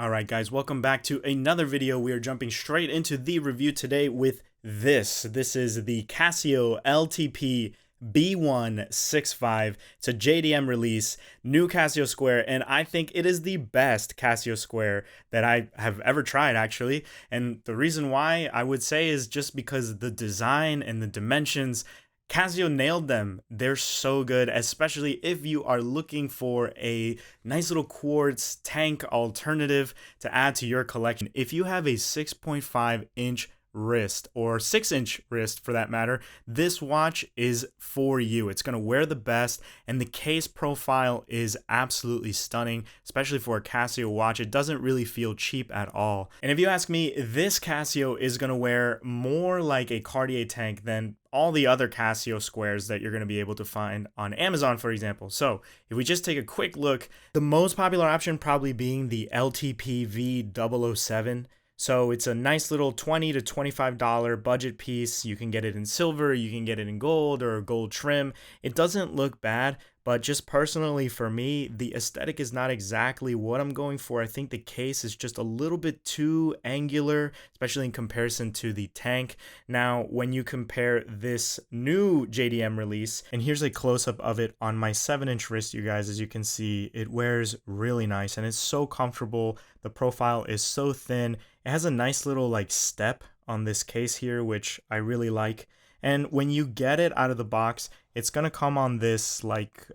Alright guys, welcome back to another video. We are jumping straight into the review today with this. This is the Casio LTP-B165. It's a JDM release, new Casio square, and I think it is the best Casio square that I have ever tried actually. And the reason why I would say is just because the design and the dimensions, Casio nailed them. They're so good, especially if you are looking for a nice little quartz tank alternative to add to your collection. If you have a 6.5-inch wrist or 6-inch wrist for that matter, this watch is for you. It's going to wear the best, and the case profile is absolutely stunning, especially for a Casio watch. It doesn't really feel cheap at all. And if you ask me, this Casio is going to wear more like a Cartier tank than all the other Casio squares that you're going to be able to find on Amazon, for example. So if we just take a quick look, the most popular option probably being the LTP-V007. So it's a nice little $20 to $25 budget piece. You can get it in silver, you can get it in gold or gold trim. It doesn't look bad, but just personally for me, the aesthetic is not exactly what I'm going for. I think the case is just a little bit too angular, especially in comparison to the tank. Now, when you compare this new JDM release, and here's a close-up of it on my 7-inch wrist, you guys, as you can see, it wears really nice and it's so comfortable. The profile is so thin. It has a nice little like step on this case here, which I really like. And when you get it out of the box, it's going to come on this like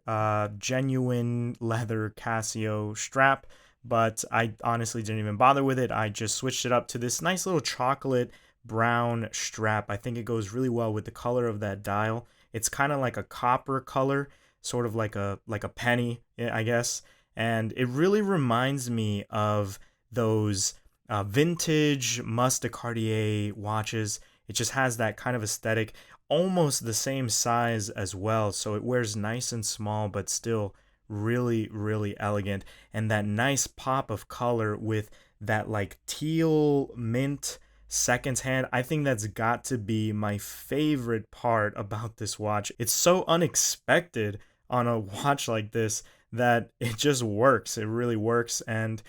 genuine leather Casio strap, but I honestly didn't even bother with it. I just switched it up to this nice little chocolate brown strap. I think it goes really well with the color of that dial. It's kind of like a copper color, sort of like a penny, I guess. And it really reminds me of those vintage Must de Cartier watches. It just has that kind of aesthetic, almost the same size as well. So it wears nice and small, but still really, really elegant. And that nice pop of color with that like teal mint seconds hand. I think that's got to be my favorite part about this watch. It's so unexpected on a watch like this that it just works. It really works. And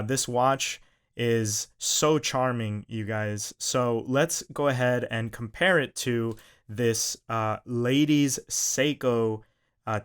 this watch is so charming, you guys. So let's go ahead and compare it to this ladies Seiko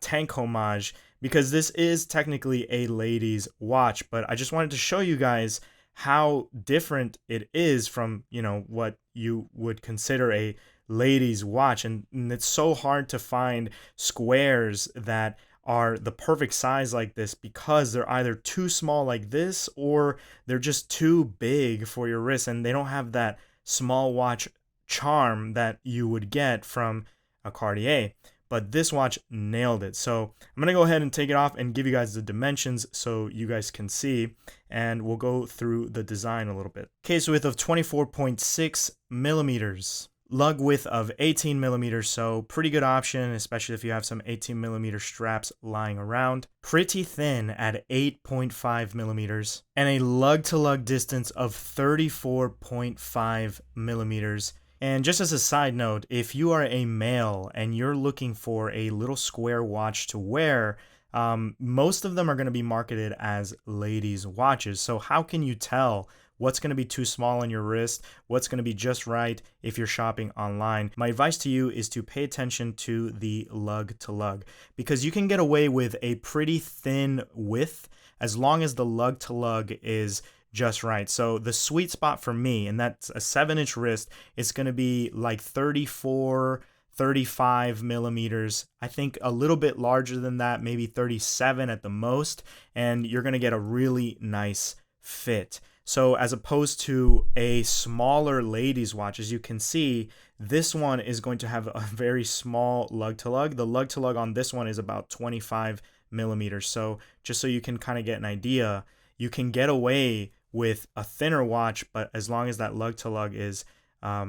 Tank Homage, because this is technically a ladies watch, but I just wanted to show you guys how different it is from, you know, what you would consider a ladies watch. And it's so hard to find squares that are the perfect size like this, because they're either too small like this or they're just too big for your wrist, and they don't have that small watch charm that you would get from a Cartier. But this watch nailed it. So I'm gonna go ahead and take it off and give you guys the dimensions so you guys can see, and we'll go through the design a little bit. Case width of 24.6 millimeters. Lug width of 18 millimeters, so pretty good option, especially if you have some 18 millimeter straps lying around. Pretty thin at 8.5 millimeters, and a lug to lug distance of 34.5 millimeters. And just as a side note, if you are a male and you're looking for a little square watch to wear, most of them are going to be marketed as ladies' watches. So how can you tell what's going to be too small on your wrist, what's going to be just right if you're shopping online? My advice to you is to pay attention to the lug to lug, because you can get away with a pretty thin width as long as the lug to lug is just right. So the sweet spot for me, and that's a 7-inch wrist, is going to be like 35 millimeters. I think a little bit larger than that, maybe 37 at the most, and you're going to get a really nice fit. So as opposed to a smaller ladies watch, as you can see, this one is going to have a very small lug to lug. The lug to lug on this one is about 25 millimeters. So just so you can kind of get an idea, you can get away with a thinner watch, but as long as that lug to lug is a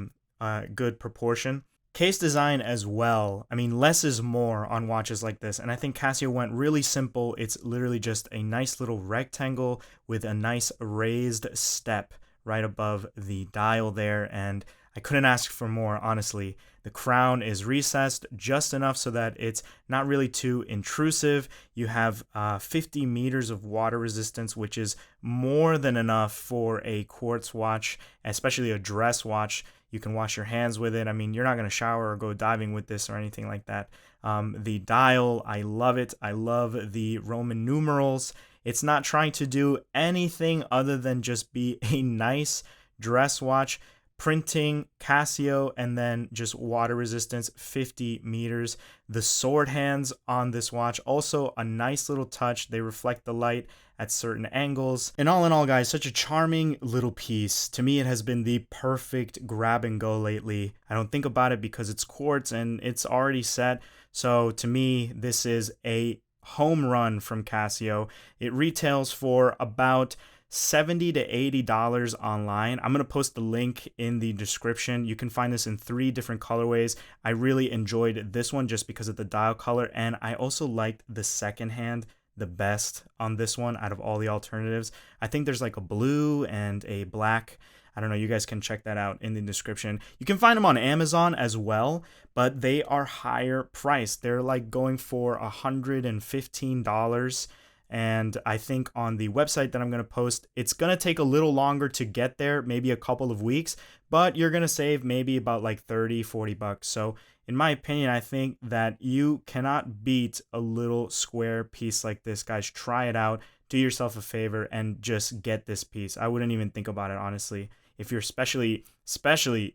good proportion. Case design as well. I mean, less is more on watches like this, and I think Casio went really simple. It's literally just a nice little rectangle with a nice raised step right above the dial there, and I couldn't ask for more, honestly. The crown is recessed just enough so that it's not really too intrusive. You have 50 meters of water resistance, which is more than enough for a quartz watch, especially a dress watch. You can wash your hands with it. I mean, you're not going to shower or go diving with this or anything like that. The dial, I love it. I love the Roman numerals. It's not trying to do anything other than just be a nice dress watch. Printing, Casio, and then just water resistance, 50 meters. The sword hands on this watch, also a nice little touch. They reflect the light at certain angles. And all in all, guys, such a charming little piece. To me, it has been the perfect grab and go lately. I don't think about it because it's quartz and it's already set. So to me, this is a home run from Casio. It retails for about $70 to $80 online. I'm going to post the link in the description. You can find this in 3 different colorways. I really enjoyed this one just because of the dial color, and I also liked the second hand the best on this one out of all the alternatives. I think there's like a blue and a black. I don't know, you guys can check that out in the description. You can find them on Amazon as well, but they are higher priced. They're like going for $115. And I think on the website that I'm going to post, it's going to take a little longer to get there, maybe a couple of weeks, but you're going to save maybe about like 30, 40 bucks. So in my opinion, I think that you cannot beat a little square piece like this, guys. Try it out, do yourself a favor, and just get this piece. I wouldn't even think about it, honestly. If you're especially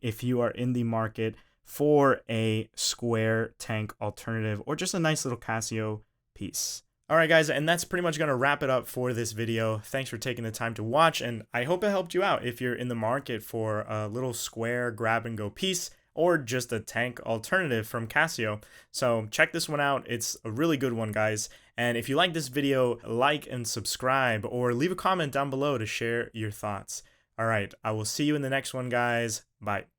if you are in the market for a square tank alternative or just a nice little Casio piece. Alright guys, and that's pretty much going to wrap it up for this video. Thanks for taking the time to watch, and I hope it helped you out if you're in the market for a little square grab and go piece or just a tank alternative from Casio. So check this one out. It's a really good one, guys. And if you like this video, like and subscribe or leave a comment down below to share your thoughts. Alright, I will see you in the next one, guys. Bye.